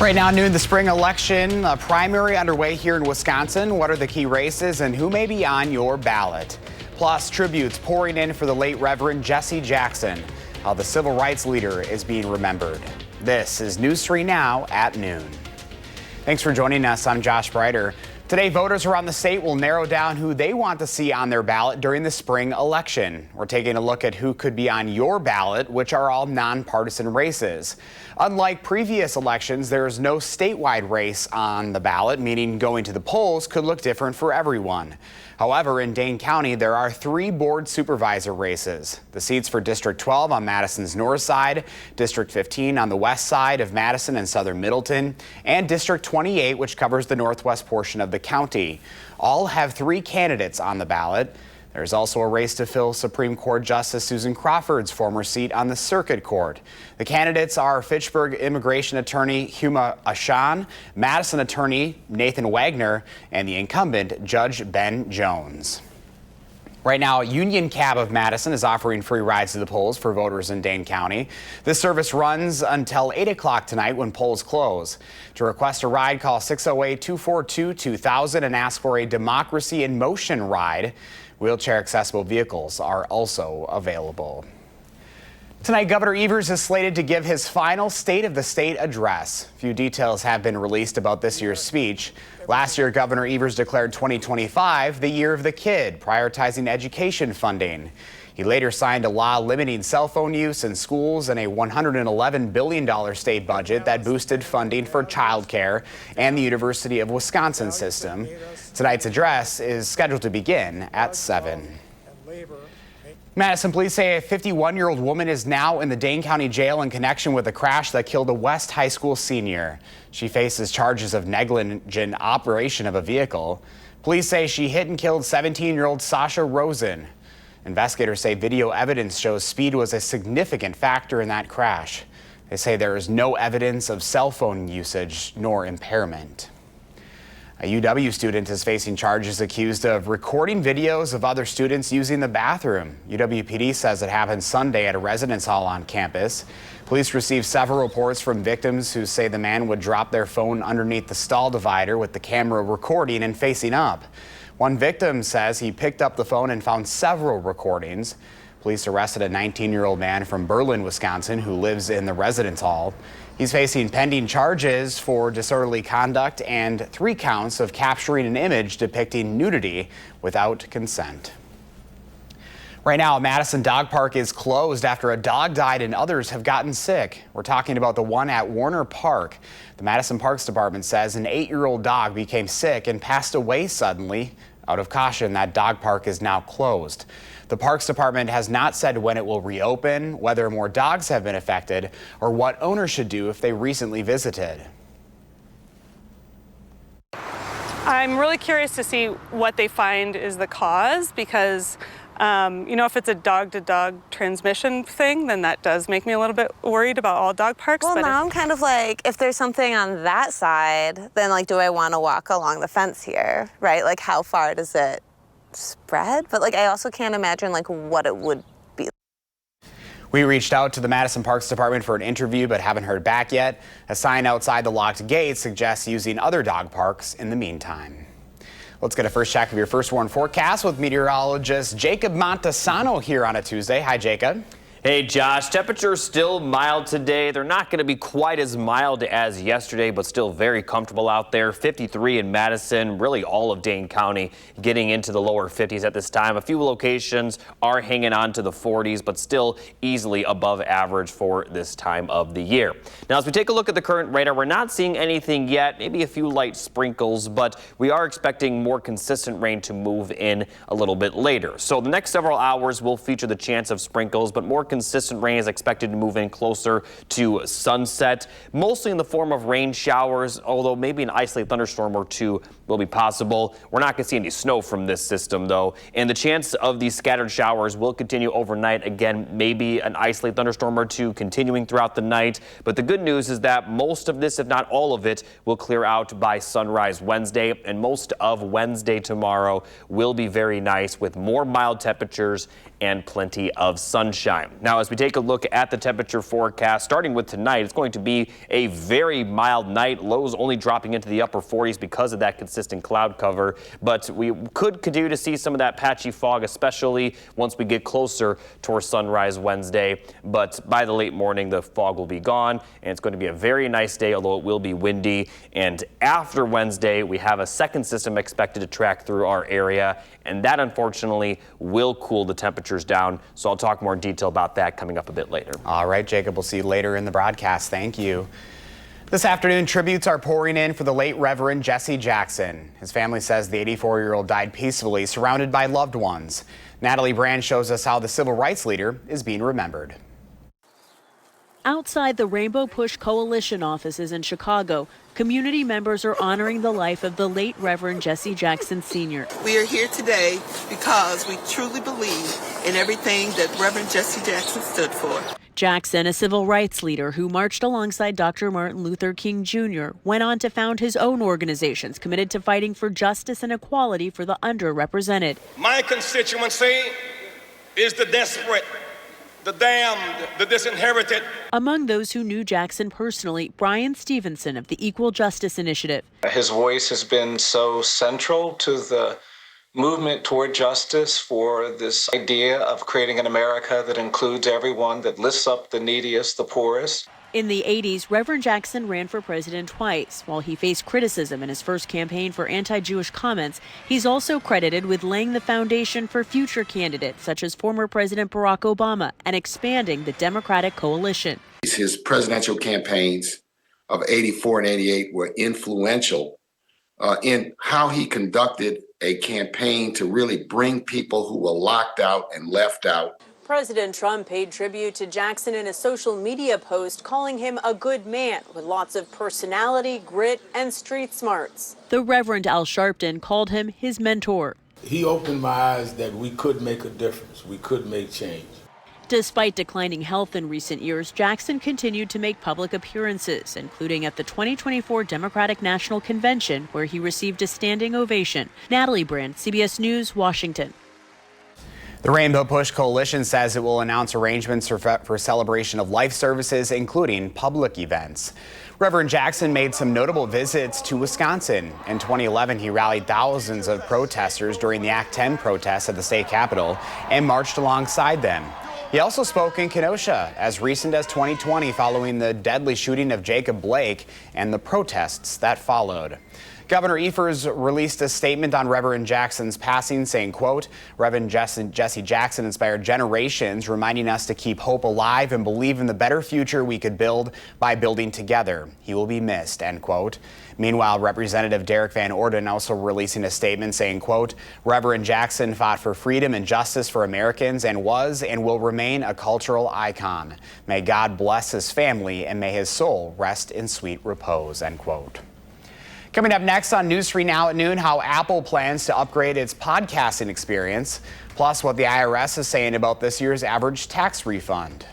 Right now, noon, the spring election primary underway here in Wisconsin. What are the key races and who may be on your ballot? Plus, tributes pouring in for the late Reverend Jesse Jackson, how the civil rights leader is being remembered. This is News 3 Now at noon. Thanks for joining us. I'm Josh Breiter. Today, voters around the state will narrow down who they want to see on their ballot during the spring election. We're taking a look at who could be on your ballot, which are all nonpartisan races. Unlike previous elections, there is no statewide race on the ballot, meaning going to the polls could look different for everyone. However, in Dane County, there are 3 board supervisor races. The seats for District 12 on Madison's north side, District 15 on the west side of Madison and southern Middleton, and District 28, which covers the northwest portion of the county. All have 3 candidates on the ballot. There's also a race to fill Supreme Court Justice Susan Crawford's former seat on the Circuit Court. The candidates are Fitchburg immigration attorney Huma Ashan, Madison attorney Nathan Wagner, and the incumbent Judge Ben Jones. Right now, Union Cab of Madison is offering free rides to the polls for voters in Dane County. This service runs until 8 o'clock tonight when polls close. To request a ride, call 608-242-2000 and ask for a Democracy in Motion ride. Wheelchair accessible vehicles are also available. Tonight, Governor Evers is slated to give his final State of the State address. Few details have been released about this year's speech. Last year, Governor Evers declared 2025 the year of the kid, prioritizing education funding. He later signed a law limiting cell phone use in schools and a $111 billion state budget that boosted funding for childcare and the University of Wisconsin system. Tonight's address is scheduled to begin at 7. Madison police say a 51-year-old woman is now in the Dane County Jail in connection with a crash that killed a West High School senior. She faces charges of negligent operation of a vehicle. Police say she hit and killed 17-year-old Sasha Rosen. Investigators say video evidence shows speed was a significant factor in that crash. They say there is no evidence of cell phone usage nor impairment. A UW student is facing charges accused of recording videos of other students using the bathroom. UWPD says it happened Sunday at a residence hall on campus. Police received several reports from victims who say the man would drop their phone underneath the stall divider with the camera recording and facing up. One victim says he picked up the phone and found several recordings. Police arrested a 19-year-old man from Berlin, Wisconsin, who lives in the residence hall. He's facing pending charges for disorderly conduct and 3 counts of capturing an image depicting nudity without consent. Right now, a Madison dog park is closed after a dog died and others have gotten sick. We're talking about the one at Warner Park. The Madison Parks Department says an 8-year-old dog became sick and passed away suddenly. Out of caution, that dog park is now closed. The Parks Department has not said when it will reopen, whether more dogs have been affected, or what owners should do if they recently visited. I'm really curious to see what they find is the cause because, if it's a dog-to-dog transmission thing, then that does make me a little bit worried about all dog parks. Well, now I'm kind of like, if there's something on that side, then do I want to walk along the fence here, right? Like, how far does it spread? But I also can't imagine what it would be. We reached out to the Madison Parks Department for an interview but haven't heard back yet. A sign outside the locked gate suggests using other dog parks in the meantime. Let's get a first check of your first warn forecast with meteorologist Jacob Montesano here on a Tuesday. Hi, Jacob. Hey, Josh. Temperatures still mild today. They're not going to be quite as mild as yesterday, but still very comfortable out there. 53 in Madison, really all of Dane County getting into the lower 50s at this time. A few locations are hanging on to the 40s, but still easily above average for this time of the year. Now, as we take a look at the current radar, we're not seeing anything yet, maybe a few light sprinkles, but we are expecting more consistent rain to move in a little bit later. So the next several hours will feature the chance of sprinkles, but more consistent rain is expected to move in closer to sunset, mostly in the form of rain showers, although maybe an isolated thunderstorm or two will be possible. We're not going to see any snow from this system, though, and the chance of these scattered showers will continue overnight. Again, maybe an isolated thunderstorm or two continuing throughout the night, but the good news is that most of this, if not all of it, will clear out by sunrise Wednesday, and most of Wednesday tomorrow will be very nice with more mild temperatures and plenty of sunshine. Now, as we take a look at the temperature forecast, starting with tonight, it's going to be a very mild night. Lows only dropping into the upper 40s because of that consistent cloud cover. But we could continue to see some of that patchy fog, especially once we get closer towards sunrise Wednesday. But by the late morning, the fog will be gone, and it's going to be a very nice day, although it will be windy. And after Wednesday, we have a second system expected to track through our area, and that unfortunately will cool the temperatures down. So I'll talk more in detail about that coming up a bit later. All right, Jacob, we'll see you later in the broadcast. Thank you. This afternoon, tributes are pouring in for the late Reverend Jesse Jackson. His family says the 84-year-old died peacefully, surrounded by loved ones. Natalie Brand shows us how the civil rights leader is being remembered. Outside the Rainbow Push Coalition offices in Chicago, community members are honoring the life of the late Reverend Jesse Jackson Sr. We are here today because we truly believe in everything that Reverend Jesse Jackson stood for. Jackson, a civil rights leader who marched alongside Dr. Martin Luther King Jr., went on to found his own organizations committed to fighting for justice and equality for the underrepresented. My constituency is the desperate, the damned, the disinherited. Among those who knew Jackson personally, Brian Stevenson of the Equal Justice Initiative. His voice has been so central to the movement toward justice, for this idea of creating an America that includes everyone, that lifts up the neediest, the poorest. In the 80s, Reverend Jackson ran for president twice. While he faced criticism in his first campaign for anti-Jewish comments, he's also credited with laying the foundation for future candidates, such as former President Barack Obama, and expanding the Democratic coalition. His presidential campaigns of 84 and 88 were influential in how he conducted a campaign to really bring people who were locked out and left out. President Trump paid tribute to Jackson in a social media post, calling him a good man with lots of personality, grit, and street smarts. The Reverend Al Sharpton called him his mentor. He opened my eyes that we could make a difference, we could make change. Despite declining health in recent years, Jackson continued to make public appearances, including at the 2024 Democratic National Convention, where he received a standing ovation. Natalie Brand, CBS News, Washington. The Rainbow Push Coalition says it will announce arrangements for celebration of life services, including public events. Reverend Jackson made some notable visits to Wisconsin. In 2011, he rallied thousands of protesters during the Act 10 protests at the state capitol and marched alongside them. He also spoke in Kenosha as recent as 2020 following the deadly shooting of Jacob Blake and the protests that followed. Governor Evers released a statement on Reverend Jackson's passing saying, quote, Reverend Jesse Jackson inspired generations, reminding us to keep hope alive and believe in the better future we could build by building together. He will be missed, end quote. Meanwhile, Representative Derek Van Orden also releasing a statement saying, quote, Reverend Jackson fought for freedom and justice for Americans and was and will remain a cultural icon. May God bless his family and may his soul rest in sweet repose, end quote. Coming up next on News 3 Now at noon, how Apple plans to upgrade its podcasting experience, plus what the IRS is saying about this year's average tax refund.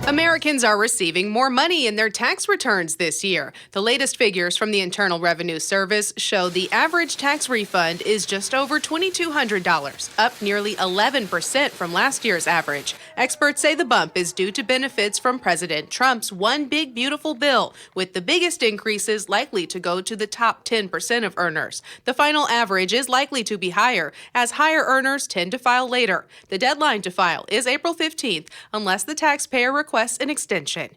Americans are receiving more money in their tax returns this year. The latest figures from the Internal Revenue Service show the average tax refund is just over $2,200, up nearly 11% from last year's average. Experts say the bump is due to benefits from President Trump's One Big Beautiful Bill, with the biggest increases likely to go to the top 10% of earners. The final average is likely to be higher, as higher earners tend to file later. The deadline to file is April 15th, unless the taxpayer requests an extension.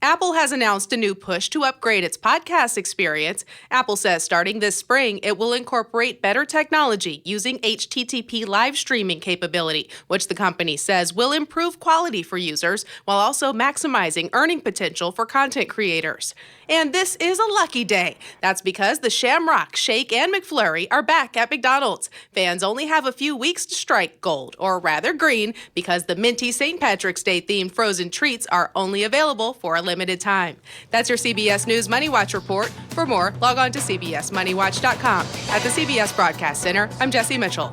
Apple has announced a new push to upgrade its podcast experience. Apple says starting this spring, it will incorporate better technology using HTTP live streaming capability, which the company says will improve quality for users while also maximizing earning potential for content creators. And this is a lucky day. That's because the Shamrock, Shake, and McFlurry are back at McDonald's. Fans only have a few weeks to strike gold, or rather green, because the minty St. Patrick's Day themed frozen treats are only available for a limited time. That's your CBS News Money Watch report. For more, log on to CBSMoneyWatch.com. At the CBS Broadcast Center, I'm Jesse Mitchell.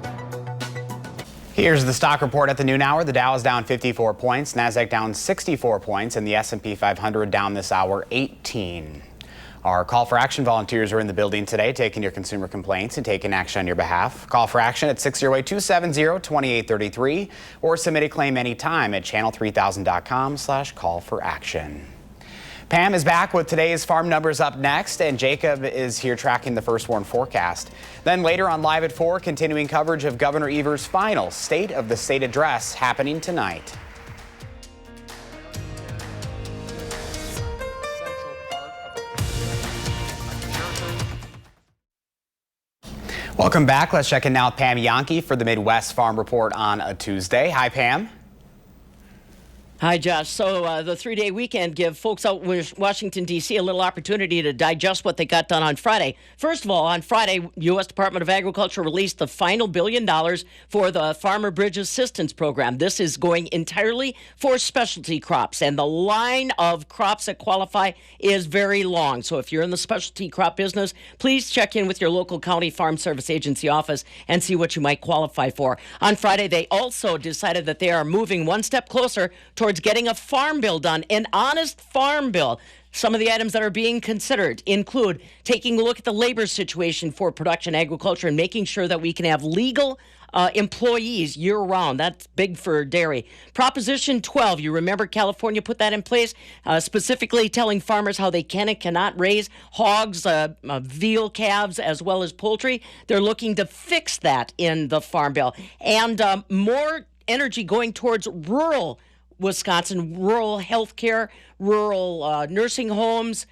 Here's the stock report at the noon hour. The Dow is down 54 points, NASDAQ down 64 points, and the S&P 500 down this hour 18. Our Call for Action volunteers are in the building today taking your consumer complaints and taking action on your behalf. Call for action at 608-270-2833 or submit a claim anytime at channel3000.com/call-for-action. Pam is back with today's farm numbers up next, and Jacob is here tracking the first warn forecast. Then later on Live at 4, continuing coverage of Governor Evers' final State of the State address happening tonight. Welcome back. Let's check in now with Pam Yankee for the Midwest Farm Report on a Tuesday. Hi, Pam. Hi, Josh. So the three-day weekend give folks out in Washington, D.C. a little opportunity to digest what they got done on Friday. First of all, on Friday, U.S. Department of Agriculture released the final $1 billion for the Farmer Bridge Assistance Program. This is going entirely for specialty crops, and the line of crops that qualify is very long. So if you're in the specialty crop business, please check in with your local county farm service agency office and see what you might qualify for. On Friday, they also decided that they are moving one step closer towards getting a farm bill done, an honest farm bill. Some of the items that are being considered include taking a look at the labor situation for production agriculture and making sure that we can have legal employees year-round. That's big for dairy. Proposition 12, you remember California put that in place, specifically telling farmers how they can and cannot raise hogs, veal calves, as well as poultry. They're looking to fix that in the farm bill. And more energy going towards rural Wisconsin, rural health care, rural nursing homes,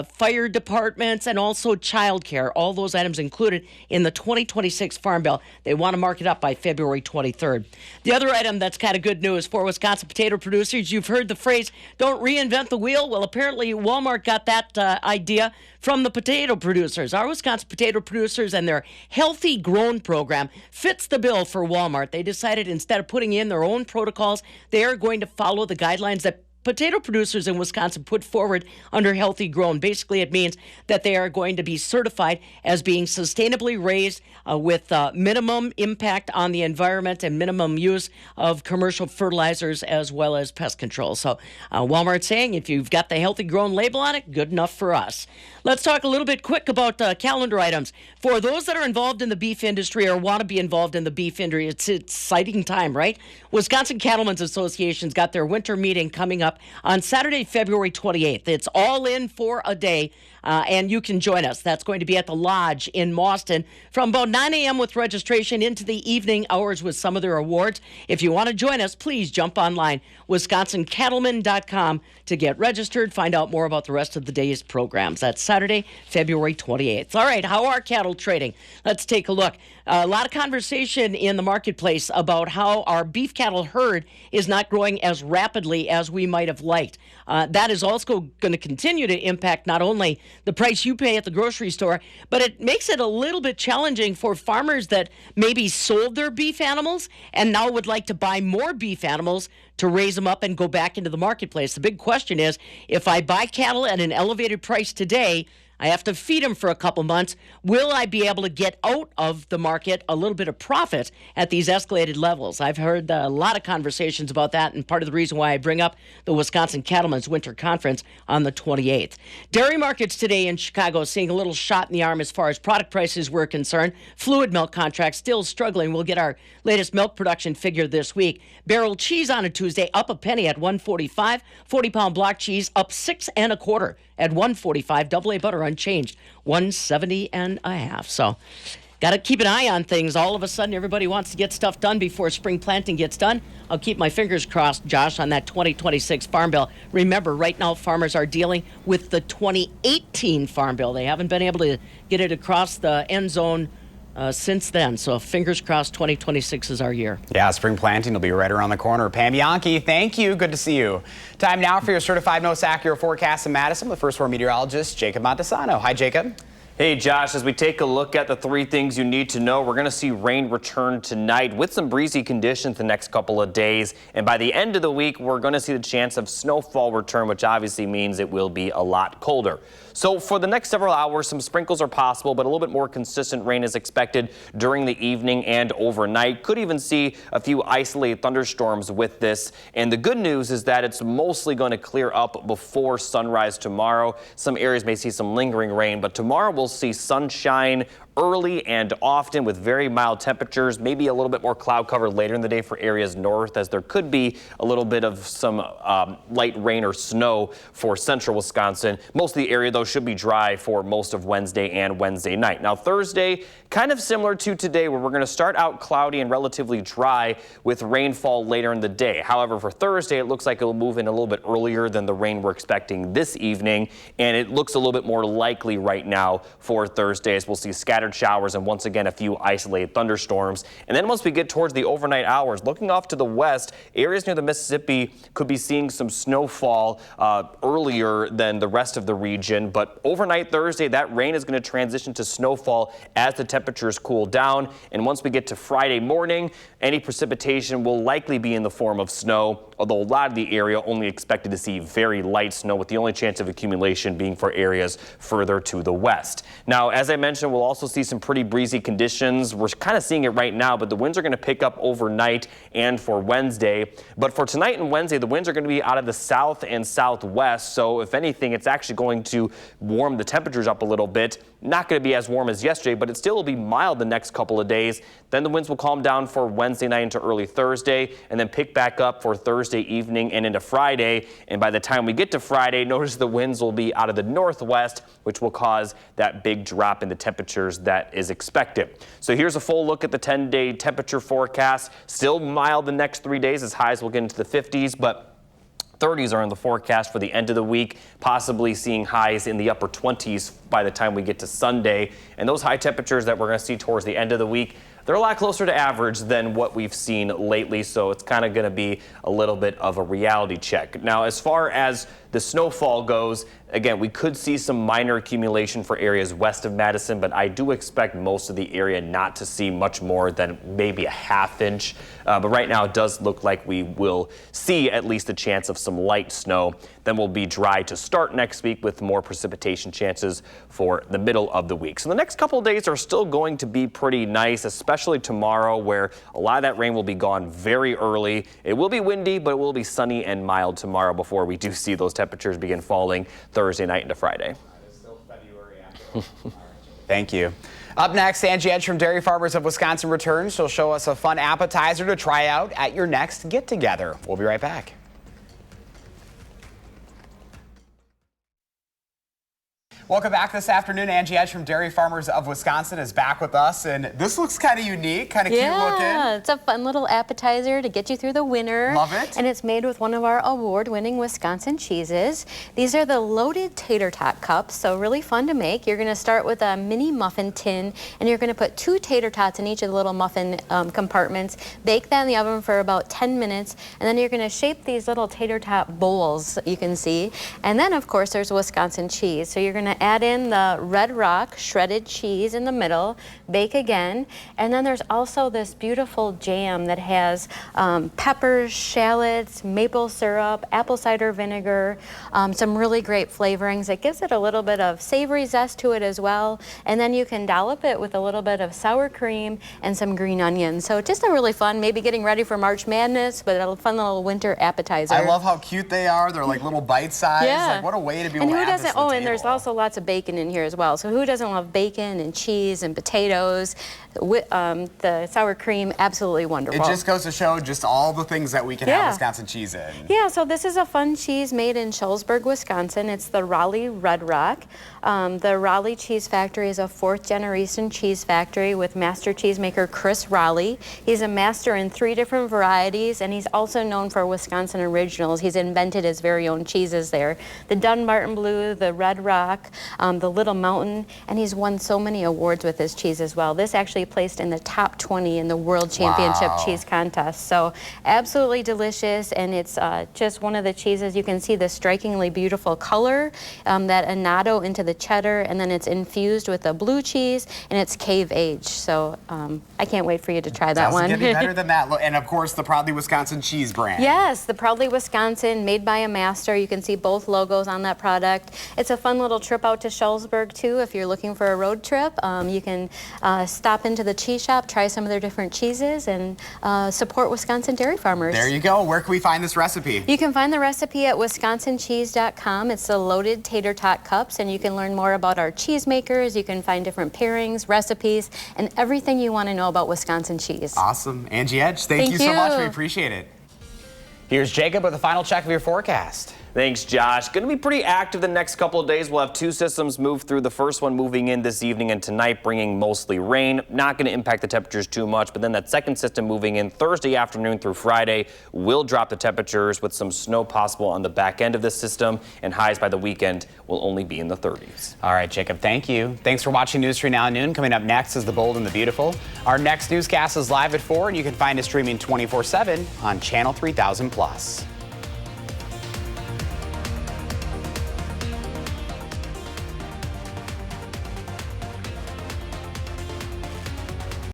fire departments, and also child care. All those items included in the 2026 Farm Bill. They want to mark it up by February 23rd. The other item that's kind of good news for Wisconsin potato producers, you've heard the phrase, don't reinvent the wheel. Well, apparently Walmart got that idea from the potato producers. Our Wisconsin potato producers and their Healthy Grown program fits the bill for Walmart. They decided instead of putting in their own protocols, they are going to follow the guidelines that potato producers in Wisconsin put forward under Healthy Grown. Basically, it means that they are going to be certified as being sustainably raised with minimum impact on the environment and minimum use of commercial fertilizers as well as pest control. So Walmart's saying if you've got the Healthy Grown label on it, good enough for us. Let's talk a little bit quick about calendar items. For those that are involved in the beef industry or want to be involved in the beef industry, it's exciting time, right? Wisconsin Cattlemen's Association's got their winter meeting coming up on Saturday, February 28th. It's all in for a day, and you can join us. That's going to be at the Lodge in Mauston from about 9 a.m. with registration into the evening hours with some of their awards. If you want to join us, please jump online, wisconsincattlemen.com to get registered. Find out more about the rest of the day's programs. That's Saturday, February 28th. All right, how are cattle trading? Let's take a look. A lot of conversation in the marketplace about how our beef cattle herd is not growing as rapidly as we might have liked. That is also going to continue to impact not only the price you pay at the grocery store, but it makes it a little bit challenging for farmers that maybe sold their beef animals and now would like to buy more beef animals to raise them up and go back into the marketplace. The big question is, if I buy cattle at an elevated price today, I have to feed them for a couple months. Will I be able to get out of the market a little bit of profit at these escalated levels? I've heard a lot of conversations about that, and part of the reason why I bring up the Wisconsin Cattlemen's Winter Conference on the 28th. Dairy markets today in Chicago seeing a little shot in the arm as far as product prices were concerned. Fluid milk contracts still struggling. We'll get our latest milk production figure this week. Barrel cheese on a Tuesday up a penny at $1.45. 40-pound block cheese up 6 1/4 at $1.45. Double A butter unchanged, $1.70 1/2. So got to keep an eye on things. All of a sudden, everybody wants to get stuff done before spring planting gets done. I'll keep my fingers crossed, Josh, on that 2026 Farm Bill. Remember, right now, farmers are dealing with the 2018 Farm Bill. They haven't been able to get it across the end zone since then. So fingers crossed, 2026 is our year. Yeah, spring planting will be right around the corner. Pam Yankee, thank you. Good to see you. Time now for your certified most accurate forecast in Madison with first warn meteorologist Jacob Montesano. Hi, Jacob. Hey, Josh, as we take a look at the 3 things you need to know, we're going to see rain return tonight with some breezy conditions the next couple of days. And by the end of the week, we're going to see the chance of snowfall return, which obviously means it will be a lot colder. So for the next several hours, some sprinkles are possible, but a little bit more consistent rain is expected during the evening and overnight. Could even see a few isolated thunderstorms with this. And the good news is that it's mostly going to clear up before sunrise tomorrow. Some areas may see some lingering rain, but tomorrow we'll see sunshine early and often with very mild temperatures, maybe a little bit more cloud cover later in the day for areas north, as there could be a little bit of some light rain or snow for central Wisconsin. Most of the area, though, should be dry for most of Wednesday and Wednesday night. Now, Thursday, kind of similar to today, where we're going to start out cloudy and relatively dry with rainfall later in the day. However, for Thursday, it looks like it will move in a little bit earlier than the rain we're expecting this evening, and it looks a little bit more likely right now for Thursday, as we'll see scattered showers and once again a few isolated thunderstorms. And then once we get towards the overnight hours, looking off to the west, areas near the Mississippi could be seeing some snowfall earlier than the rest of the region. But overnight Thursday, that rain is going to transition to snowfall as the temperatures cool down. And once we get to Friday morning, any precipitation will likely be in the form of snow, although a lot of the area only expected to see very light snow, with the only chance of accumulation being for areas further to the west. Now, as I mentioned, we'll also see some pretty breezy conditions. We're kind of seeing it right now, but the winds are going to pick up overnight and for Wednesday. But for tonight and Wednesday, the winds are going to be out of the south and southwest. So if anything, it's actually going to warm the temperatures up a little bit. Not going to be as warm as yesterday, but it still will be mild the next couple of days. Then the winds will calm down for Wednesday night into early Thursday, and then pick back up for Thursday evening and into Friday. And by the time we get to Friday, notice the winds will be out of the northwest, which will cause that big drop in the temperatures that is expected. So here's a full look at the 10-day temperature forecast. Still mild the next 3 days, as highs will get into the 50s, but 30s are in the forecast for the end of the week, possibly seeing highs in the upper 20s by the time we get to Sunday. And those high temperatures that we're going to see towards the end of the week, they're a lot closer to average than what we've seen lately, so it's kind of going to be a little bit of a reality check. Now, as far as the snowfall goes, again, we could see some minor accumulation for areas west of Madison, but I do expect most of the area not to see much more than maybe a half inch. But right now it does look like we will see at least a chance of some light snow. Then we'll be dry to start next week with more precipitation chances for the middle of the week. So the next couple of days are still going to be pretty nice, especially tomorrow, where a lot of that rain will be gone very early. It will be windy, but it will be sunny and mild tomorrow before we do see those temperatures begin falling Thursday night into Friday. It's still February after. Thank you. Up next, Angie Edge from Dairy Farmers of Wisconsin returns. She'll show us a fun appetizer to try out at your next get-together. We'll be right back. Welcome back this afternoon. Angie Edge from Dairy Farmers of Wisconsin is back with us, and this looks kind of unique, kind of cute looking. Yeah, it's a fun little appetizer to get you through the winter. Love it. And it's made with one of our award-winning Wisconsin cheeses. These are the loaded tater tot cups, so really fun to make. You're going to start with a mini muffin tin, and you're going to put 2 tater tots in each of the little muffin compartments. Bake that in the oven for about 10 minutes, and then you're going to shape these little tater tot bowls you can see. And then, of course, there's Wisconsin cheese. So you're going to add in the Red Rock shredded cheese in the middle, bake again, and then there's also this beautiful jam that has peppers, shallots, maple syrup, apple cider vinegar, some really great flavorings. It gives it a little bit of savory zest to it as well, and then you can dollop it with a little bit of sour cream and some green onions. So just a really fun, maybe getting ready for March Madness, but a fun little winter appetizer. I love how cute they are. They're like little bite size. Yeah. Like, what a way to be able and to who add doesn't? this to the And there's table. also lots of bacon in here as well. So who doesn't love bacon and cheese and potatoes? The sour cream, absolutely wonderful. It just goes to show just all the things that we can have Wisconsin cheese in. Yeah, so this is a fun cheese made in Shullsburg, Wisconsin. It's the Raleigh Red Rock. The Raleigh Cheese Factory is a 4th-generation cheese factory with master cheesemaker Chris Raleigh. He's a master in 3 different varieties, and he's also known for Wisconsin originals. He's invented his very own cheeses there. The Dunbarton Blue, the Red Rock, the Little Mountain, and he's won so many awards with his cheese as well. This actually placed in the top 20 in the World Championship Cheese Contest. So absolutely delicious, and it's just one of the cheeses. You can see the strikingly beautiful color, that annatto into the cheddar, and then it's infused with the blue cheese, and it's cave aged. So I can't wait for you to try that one. Doesn't get any better than that. And of course, the Proudly Wisconsin cheese brand. Yes, the Proudly Wisconsin, made by a master. You can see both logos on that product. It's a fun little trip out to Shullsburg too if you're looking for a road trip. You can stop into the cheese shop, try some of their different cheeses, and support Wisconsin dairy farmers. There you go. Where can we find this recipe? You can find the recipe at wisconsincheese.com. It's the loaded tater tot cups, and you can learn more about our cheese makers. You can find different pairings, recipes, and everything you want to know about Wisconsin cheese. Awesome. Angie Edge, thank you so much. We appreciate it. Here's Jacob with a final check of your forecast. Thanks, Josh. Going to be pretty active the next couple of days. We'll have two systems move through. The first one moving in this evening and tonight, bringing mostly rain. Not going to impact the temperatures too much, but then that second system moving in Thursday afternoon through Friday will drop the temperatures with some snow possible on the back end of this system, and highs by the weekend will only be in the 30s. All right, Jacob, thank you. Thanks for watching News 3 Now at noon. Coming up next is The Bold and the Beautiful. Our next newscast is live at 4, and you can find us streaming 24/7 on Channel 3000+.